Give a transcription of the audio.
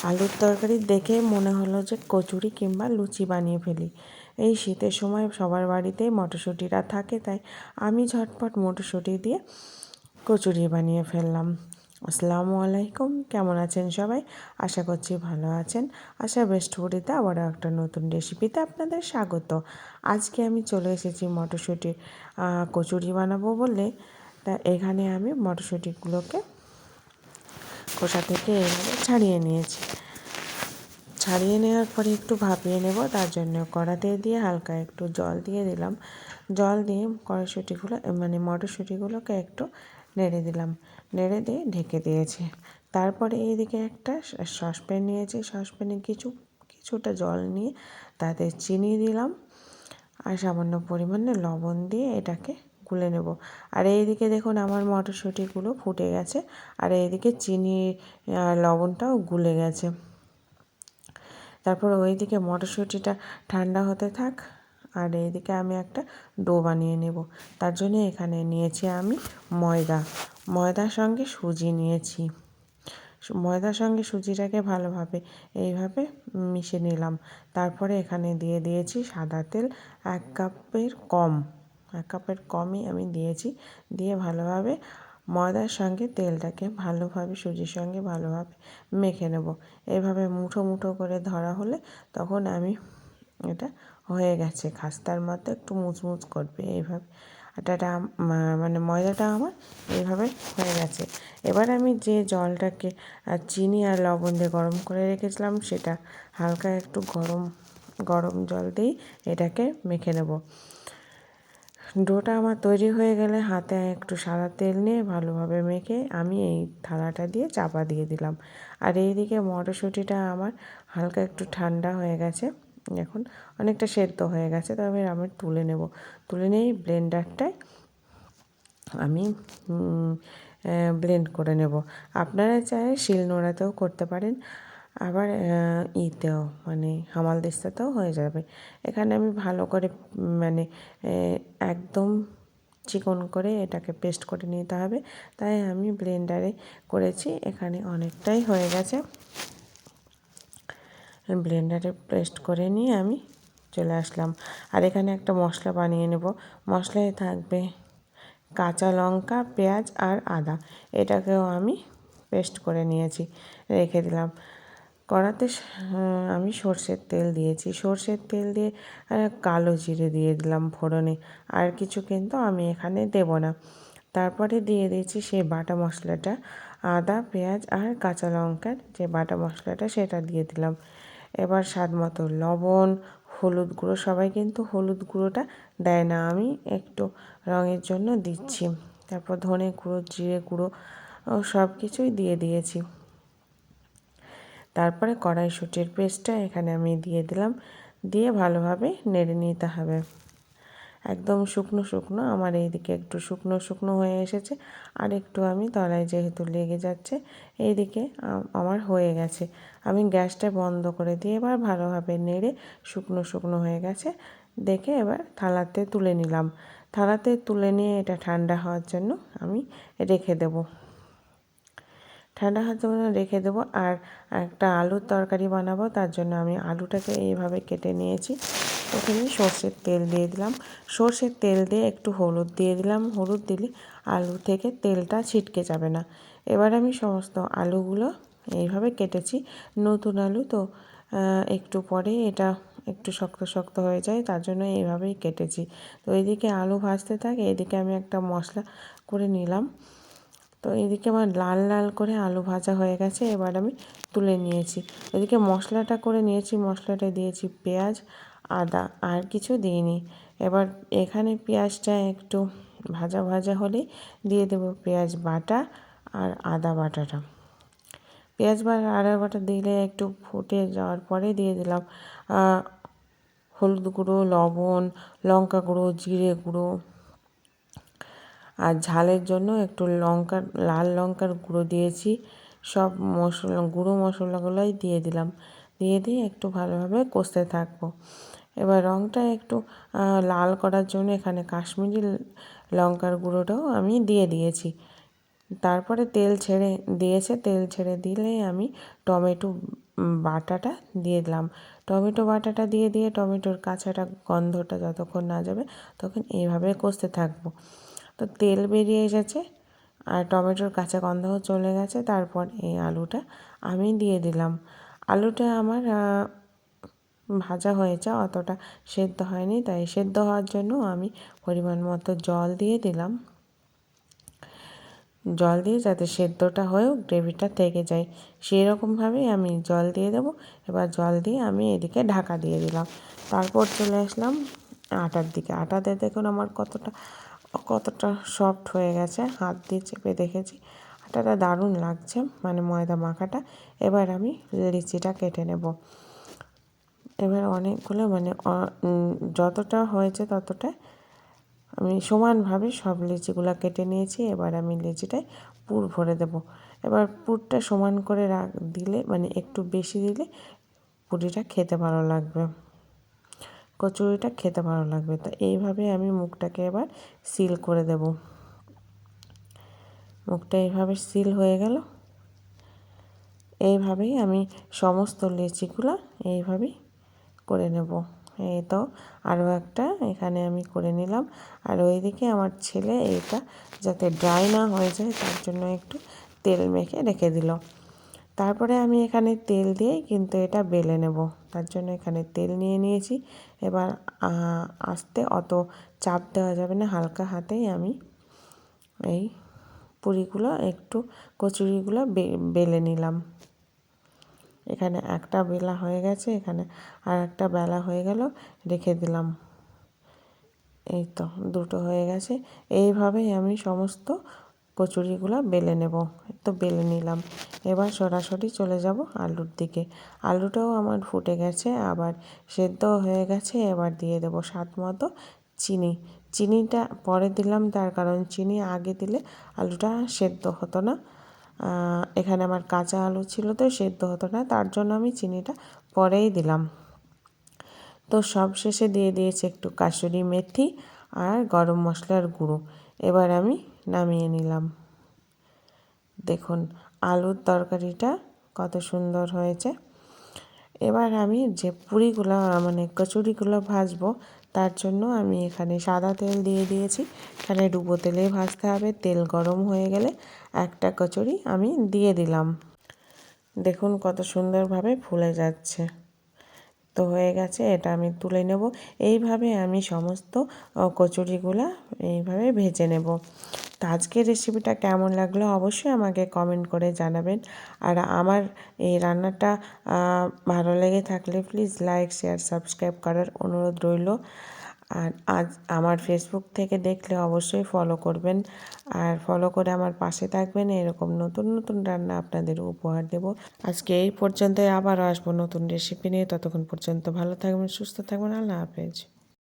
আলুর তরকারি দেখে মনে হলো যে কচুরি কিংবা লুচি বানিয়ে ফেলি। এই শীতের সময় সবার বাড়িতেই মটরশুঁটিটা থাকে, তাই আমি ঝটপট মটরশুঁটি দিয়ে কচুরি বানিয়ে ফেললাম। আসসালামু আলাইকুম, কেমন আছেন সবাই? আশা করছি ভালো আছেন। আশা বেস্টফুডিতে আবারও একটা নতুন রেসিপিতে আপনাদের স্বাগত। আজকে আমি চলে এসেছি মটরশুঁটির কচুরি বানাবো বলে। তা এখানে আমি মটরশুঁটিগুলোকে খোসা থেকে এইভাবে ছাড়িয়ে নিয়েছি। ছাড়িয়ে নেওয়ার পরে একটু ভাপিয়ে নেব, তার জন্য কড়াতে দিয়ে হালকা একটু জল দিয়ে দিলাম। জল দিয়ে মটরশুঁটিগুলোকে একটু নেড়ে দিলাম, নেড়ে দিয়ে ঢেকে দিয়েছি। তারপরে এইদিকে একটা সসপ্যান নিয়েছি, সসপ্যানে কিছুটা জল নিয়ে তাতে চিনি দিলাম আর সামান্য পরিমাণে লবণ দিয়ে এটাকে গুলে নেব। আর এইদিকে দেখুন আমার মটরশুঁটিগুলো ফুটে গেছে, আর এইদিকে চিনি লবণটাও গুলে গেছে। তারপর ওইদিকে মটরশুঁটিটা ঠান্ডা হতে থাক, আর এইদিকে আমি একটা ডো বানিয়ে নেব। তার জন্য এখানে নিয়েছি আমি ময়দার সঙ্গে সুজি নিয়েছি। ময়দার সঙ্গে সুজিটাকে ভালোভাবে এইভাবে মিশিয়ে নিলাম। তারপরে এখানে দিয়ে দিয়েছি সাদা তেল, এক কাপের কমই আমি দিয়েছি। দিয়ে ভালোভাবে ময়দার সঙ্গে তেলটাকে ভালোভাবে সুজির সঙ্গে ভালোভাবে মেখে নেব। এইভাবে মুঠো মুঠো করে ধরা হলে তখন আমি এটা হয়ে গেছে, খাস্তার মতো একটু মুচমুচ করবে এইভাবে। আটাটা ময়দাটা আমার এইভাবে হয়ে গেছে। এবার আমি যে জলটাকে চিনি আর লবণ দিয়ে গরম করে রেখেছিলাম, সেটা হালকা একটু গরম জল দিয়েই এটাকে মেখে নেব। ডোটা আমার তৈরি হয়ে গেলে হাতে একটু সাদা তেল নিয়ে ভালোভাবে মেখে আমি এই থালাটা দিয়ে চাপা দিয়ে দিলাম। আর এইদিকে মটরশুঁটিটা আমার হালকা একটু ঠান্ডা হয়ে গেছে, এখন অনেকটা সেদ্ধ হয়ে গেছে। তবে আমি তুলে নেব। তুলে নিয়ে ব্লেন্ডারটায় আমি ব্লেন্ড করে নেব। আপনারা চাইলে শিলনোড়াতেও করতে পারেন, আবার হামালদিস্তাতেও হয়ে যাবে। এখানে আমি ভালো করে একদম চিকন করে এটাকে পেস্ট করে নিতে হবে, তাই আমি ব্লেন্ডারে করেছি। এখানে অনেকটাই হয়ে গেছে। ব্লেন্ডারে পেস্ট করে নিয়ে আমি চলে আসলাম। আর এখানে একটা মশলা বানিয়ে নেব। মশলায় থাকবে কাঁচা লঙ্কা, পেঁয়াজ আর আদা। এটাকেও আমি পেস্ট করে নিয়েছি, রেখে দিলাম। কড়াতে আমি সর্ষের তেল দিয়েছি। সর্ষের তেল দিয়ে কালো জিরে দিয়ে দিলাম ফোড়নে। আর কিছু কিন্তু আমি এখানে দেব না। তারপরে দিয়ে দিয়েছি সেই বাটা মশলাটা, আদা, পেঁয়াজ আর কাঁচা লঙ্কার যে বাটা মশলাটা, সেটা দিয়ে দিলাম। এবার স্বাদ মতো লবণ, হলুদ গুঁড়ো। সবাই কিন্তু হলুদ গুঁড়োটা দেয় না, আমি একটু রঙের জন্য দিচ্ছি। তারপর ধনে গুঁড়ো, জিরে গুঁড়ো সব কিছুই দিয়ে দিয়েছি। তারপরে কড়াইশুঁটির পেস্টটা এখানে আমি দিয়ে দিলাম, দিয়ে ভালোভাবে নেড়ে নিতে হবে। একদম শুকনো শুকনো, আমার এইদিকে একটু শুকনো শুকনো হয়ে এসেছে। আর একটু আমি তলায় যেহেতু লেগে যাচ্ছে, এইদিকে আমার হয়ে গেছে। আমি গ্যাসটা বন্ধ করে দিয়ে এবার ভালোভাবে নেড়ে শুকনো শুকনো হয়ে গেছে দেখে এবার থালাতে তুলে নিলাম। থালাতে তুলে নিয়ে এটা ঠান্ডা হওয়ার জন্য আমি রেখে দেবো। ঠান্ডা হওয়ার জন্য রেখে দেবো। আর একটা আলুর তরকারি বানাবো, তার জন্য আমি আলুটাকে এইভাবে কেটে নিয়েছি। ওখানে সর্ষের তেল দিয়ে দিলাম। সর্ষের তেল দিয়ে একটু হলুদ দিয়ে দিলাম। হলুদ দিলে আলু থেকে তেলটা ছিটকে যাবে না। এবার আমি সমস্ত আলুগুলো এইভাবে কেটেছি। নতুন আলু তো একটু পরে এটা একটু শক্ত শক্ত হয়ে যায়, তার জন্য এইভাবেই কেটেছি। তো এইদিকে আলু ভাজতে থাকে, এদিকে আমি একটা মশলা করে নিলাম। তো এদিকে আমার লাল লাল করে আলু ভাজা হয়ে গেছে, এবার আমি তুলে নিয়েছি। এদিকে মশলাটা করে নিয়েছি। মশলাটা দিয়েছি পেঁয়াজ, আদা, আর কিছু দিইনি। এবার এখানে পেঁয়াজটা একটু ভাজা ভাজা হলেই দিয়ে দেবো পেঁয়াজ বাটা আর আদা বাটাটা। পেঁয়াজ বাটা আদা বাটা দিলে একটু ফুটে যাওয়ার পরে দিয়ে দিলাম হলুদ গুঁড়ো, লবণ, লঙ্কা গুঁড়ো, জিরে গুঁড়ো, আর ঝালের জন্য একটু লাল লঙ্কার গুঁড়ো দিয়েছি। সব গুঁড়ো মশলাগুলোই দিয়ে দিলাম। দিয়ে একটু ভালোভাবে কষতে থাকবো। এবার রঙটা একটু লাল করার জন্য এখানে কাশ্মীরি লঙ্কার গুঁড়োটাও আমি দিয়ে দিয়েছি। তারপরে তেল ছেড়ে দিলে আমি টমেটো বাটাটা দিয়ে দিলাম। টমেটো বাটাটা দিয়ে টমেটোর কাঁচাটা গন্ধটা যতক্ষণ না যাবে তখন এইভাবে কষতে থাকবো। তো তেল বেরিয়ে এসেছে আর টমেটোর কাঁচা গন্ধও চলে গেছে। তারপর এই আলুটা আমি দিয়ে দিলাম। আলুটা আমার ভাজা হয়েছে, অতটা সেদ্ধ হয়নি, তাই সেদ্ধ হওয়ার জন্য আমি পরিমাণ মতো জল দিয়ে দিলাম। জল দিয়ে যাতে সেদ্ধটা হয়েও গ্রেভিটা থেকে যায় সেই রকমভাবেই আমি জল দিয়ে দেবো। এবার জল দিয়ে আমি এদিকে ঢাকা দিয়ে দিলাম। তারপর চলে আসলাম আটার দিকে। আটাতে দেখুন আমার কতটা সফট হয়ে গেছে, হাত দিয়ে চেপে দেখেছি আটাটা দারুণ লাগছে, মানে ময়দা মাখাটা। এবার আমি লিচিটা কেটে নেব। এবার অনেকগুলো মানে যতটা হয়েছে ততটা আমি সমানভাবে সব লিচিগুলো কেটে নিয়েছি। এবার আমি লিচিটায় পুর ভরে দেব। এবার পুরটা সমান করে দিলে, মানে একটু বেশি দিলে পুরিটা খেতে ভালো লাগবে, কচুরিটা খেতে ভালো লাগবে। তো এইভাবে আমি মুখটাকে এবার সিল করে দেব। মুখটা এইভাবে সিল হয়ে গেল। এইভাবেই আমি সমস্ত লিচিগুলো এইভাবেই করে নেব। এই তো আরও একটা এখানে আমি করে নিলাম। আর ওইদিকে আমার ছেলে এইটা যাতে ড্রাই না হয়ে যায় তার জন্য একটু তেল মেখে রেখে দিল। তারপরে আমি এখানে তেল দিয়েই কিন্তু এটা বেলে নেব, তার জন্য এখানে তেল নিয়ে নিয়েছি। এবার আস্তে, অত চাপ দেওয়া যাবে না, হালকা হাতেই আমি এই পুরিগুলো একটু কচুরিগুলো বেলে নিলাম। এখানে একটা বেলা হয়ে গেছে, এখানে আর একটা বেলা হয়ে গেল, রেখে দিলাম। এই তো দুটো হয়ে গেছে। এইভাবেই আমি সমস্ত কচুরিগুলো বেলে নেব। তো বেলে নিলাম। এবার সরাসরি চলে যাব আলুর দিকে। আলুটাও আমার ফুটে গেছে, আবার সেদ্ধও হয়ে গেছে। এবার দিয়ে দেব স্বাদ মতো চিনি। চিনিটা পরে দিলাম, তার কারণ চিনি আগে দিলে আলুটা সেদ্ধ হতো না। এখানে আমার কাঁচা আলু ছিল, তো সেদ্ধ হতো না, তার জন্য আমি চিনিটা পরেই দিলাম। তো সব শেষে দিয়ে দিয়েছি একটু কাসুরি মেথি আর গরম মশলার গুঁড়ো। এবার আমি নামিয়ে নিলাম। দেখুন আলুর তরকারিটা কত সুন্দর হয়েছে। এবার আমি যে পুরিগুলো মানে কচুরিগুলো ভাজবো তার জন্য আমি এখানে সাদা তেল দিয়ে দিয়েছি। এখানে ডুবো তেলেই ভাজতে হবে। তেল গরম হয়ে গেলে একটা কচুরি আমি দিয়ে দিলাম। দেখুন কত সুন্দরভাবে ফুলে যাচ্ছে। তো হয়ে গেছে, এটা আমি তুলে নেব। এইভাবে আমি সমস্ত কচুরিগুলো এইভাবে ভেজে নেব। তো আজকের রেসিপিটা কেমন লাগলো অবশ্যই আমাকে কমেন্ট করে জানাবেন। আর আমার এই রান্নাটা ভালো লেগে থাকলে প্লিজ লাইক, শেয়ার, সাবস্ক্রাইব করার অনুরোধ রইল। আর আজ আমার ফেসবুক থেকে দেখলে অবশ্যই ফলো করবেন, আর ফলো করে আমার পাশে থাকবেন। এরকম নতুন নতুন রান্না আপনাদের উপহার দেব। আজকে এই পর্যন্তই, আবারও আসবো নতুন রেসিপি নিয়ে। ততক্ষণ পর্যন্ত ভালো থাকবেন, সুস্থ থাকবেন। আল্লাহ হাফেজ।